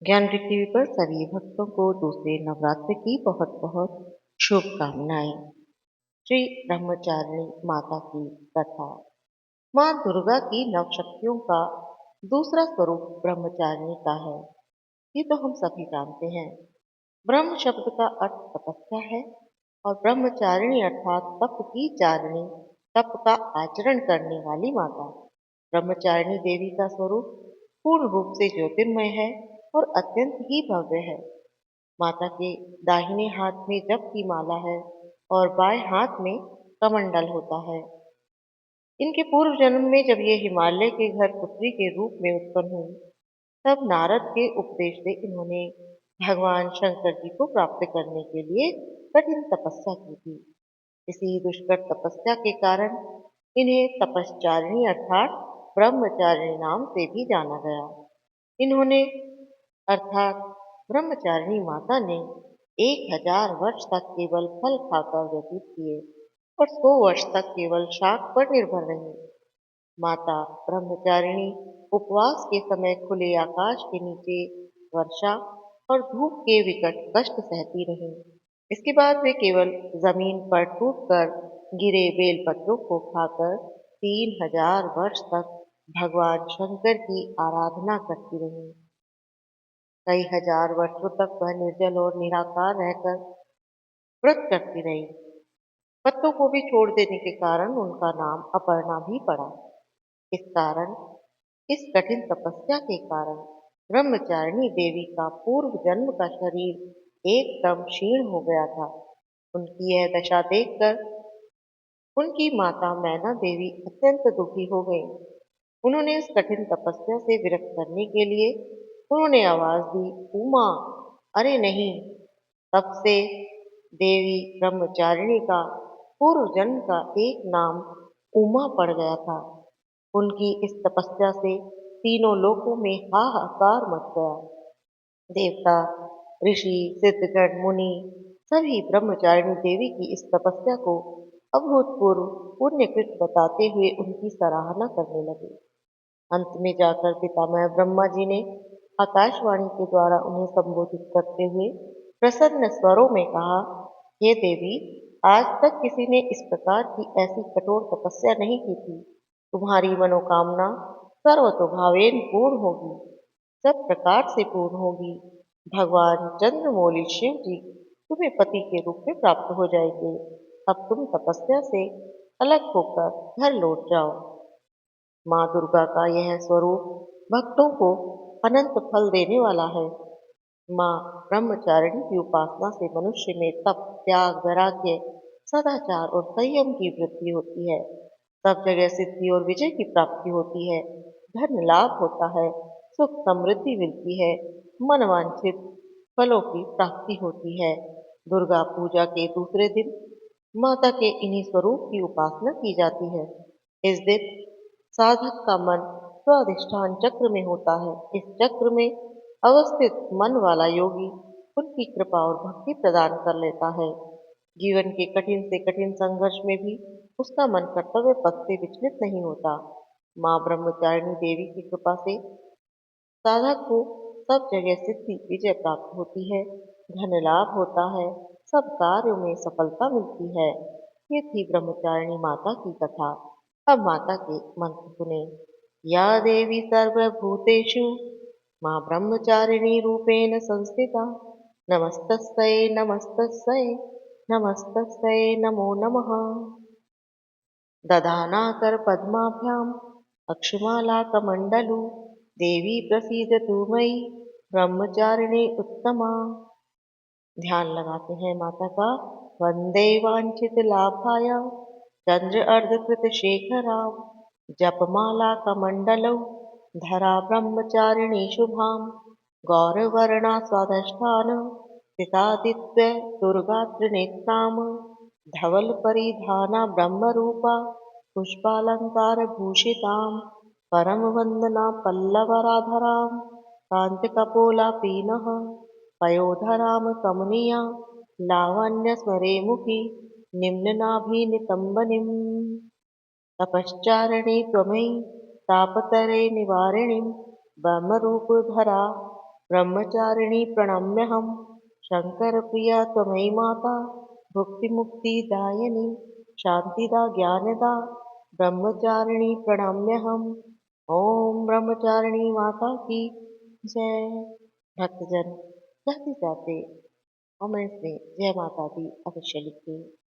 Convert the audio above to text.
ज्ञान पृथ्वी पर सभी भक्तों को दूसरे नवरात्र की बहुत बहुत शुभकामनाएं। श्री ब्रह्मचारिणी माता की कथा। माँ दुर्गा की नव शक्तियों का दूसरा स्वरूप ब्रह्मचारिणी का है। ये तो हम सभी जानते हैं। ब्रह्म शब्द का अर्थ तपस्या है और ब्रह्मचारिणी अर्थात तप की चारिणी, तप का आचरण करने वाली माता। ब्रह्मचारिणी देवी का स्वरूप पूर्ण रूप से ज्योतिर्मय है और अत्यंत ही भव्य है। माता के दाहिने हाथ में जप की माला है और बाएं हाथ में कमंडल होता है। इनके पूर्व जन्म में जब ये हिमालय के घर पुत्री के रूप में उत्पन्न हुई, तब नारद के उपदेश से इन्होंने भगवान शंकर जी को प्राप्त करने के लिए कठिन तपस्या की थी। इसी दुष्कर तपस्या के कारण इन्हें तपश्चारिणी अर्थात ब्रह्मचारिणी नाम से भी जाना गया। इन्होंने अर्थात ब्रह्मचारिणी माता ने 1000 वर्ष तक केवल फल खाकर व्यतीत किए और 100 वर्ष तक केवल शाक पर निर्भर रही। माता ब्रह्मचारिणी उपवास के समय खुले आकाश के नीचे वर्षा और धूप के विकट कष्ट सहती रहीं। इसके बाद वे केवल जमीन पर टूटकर गिरे बेलपत्रों को खाकर 3000 वर्ष तक भगवान शंकर की आराधना करती रहीं। कई हजार वर्षों तक वह निर्जल और निराकार रहकर व्रत करती रही। पत्तों को भी छोड़ देने के कारण उनका नाम अपर्णा भी पड़ा। इस कठिन तपस्या के कारण ब्रह्मचारिणी देवी का पूर्व जन्म का शरीर एकदम क्षीण हो गया था। उनकी यह दशा देखकर उनकी माता मैना देवी अत्यंत दुखी हो गई। उन्होंने इस कठिन तपस्या से विरक्त करने के लिए उन्होंने आवाज दी, उमा। अरे नहीं! तब से देवी ब्रह्मचारिणी का पूर्व जन्म का एक नाम उमा पड़ गया था। उनकी इस तपस्या से तीनों लोकों में हाहाकार मच गया। देवता, ऋषि, सिद्धगण, मुनि सभी ब्रह्मचारिणी देवी की इस तपस्या को अभूतपूर्व पुण्यकृत बताते हुए उनकी सराहना करने लगे। अंत में जाकर पितामह ब्रह्मा जी ने आकाशवाणी के द्वारा उन्हें संबोधित करते हुए प्रसन्न स्वरों में कहा, हे देवी, आज तक किसी ने इस प्रकार की ऐसी कठोर तपस्या नहीं की थी। तुम्हारी मनोकामना सर्वतोभावेन पूर्ण होगी, सब प्रकार से पूर्ण होगी। भगवान चंद्रमौली शिव जी तुम्हें पति के रूप में प्राप्त हो जाएंगे। अब तुम तपस्या से अलग होकर घर लौट जाओ। माँ दुर्गा का यह स्वरूप भक्तों को अनंत फल देने वाला है। माँ ब्रह्मचारिणी की उपासना से मनुष्य में तप, त्याग, वैराग्य, सदाचार और संयम की वृद्धि होती है। सब जगह सिद्धि और विजय की प्राप्ति होती है। धन लाभ होता है, सुख समृद्धि मिलती है, मनवांछित फलों की प्राप्ति होती है। दुर्गा पूजा के दूसरे दिन माता के इन्हीं स्वरूप की उपासना की जाती है। इस दिन साधक का मन स्वाधिष्ठान चक्र में होता है। इस चक्र में अवस्थित मन वाला योगी उनकी कृपा और भक्ति प्रदान कर लेता है। जीवन के कठिन से कठिन संघर्ष में भी उसका मन कर्तव्य पथ से विचलित नहीं होता। माँ ब्रह्मचारिणी देवी की कृपा से साधक को सब जगह सिद्धि विजय प्राप्त होती है, धन लाभ होता है, सब कार्यों में सफलता मिलती है। ये थी ब्रह्मचारिणी माता की कथा। अब माता के मंत्र सुने। या देवी सर्वभूतेषु माँ ब्रह्मचारिणी रूपेण संस्थिता नमस्तस्यै नमस्तस्यै नमस्तस्यै नमो नमः। दधानाकर पद्माभ्याम अक्षुमालाकमण्डलु देवी प्रसीदतु मयि ब्रह्मचारिणी उत्तमा। ध्यान लगाते हैं माता का। वंदे वांछित लाभाय चंद्र अर्धकृत शेखराम जपमाला कमंडलौ धरा ब्रह्मचारिणी शुभाम गौरवर्णा स्वादष्टान सितादित्य दुर्गा त्रिनेत्राम धवल परिधाना ब्रह्मरूपा पुष्पालंकार भूषिताम परम वंदना पल्लवराधराम कांतिकपोला पीनः पयोधराम कमनीया लावण्यस्मरेमुखी निम्ननाभिनितम्बनीम्। तपश्चारिणी त्वमयि तापतरे निवारिणीं ब्रह्मरूपधरा ब्रह्मचारिणी प्रणम्यहम् शङ्करप्रिया त्वमयि माता भुक्तिमुक्तिदायिनी शान्तिदा ज्ञानदा ब्रह्मचारिणी प्रणम्यहम्। ओम ब्रह्मचारिणी माता की जय। भक्तजन कहते जाते कमेंट्स में जय माता दी अवश्य लिखें।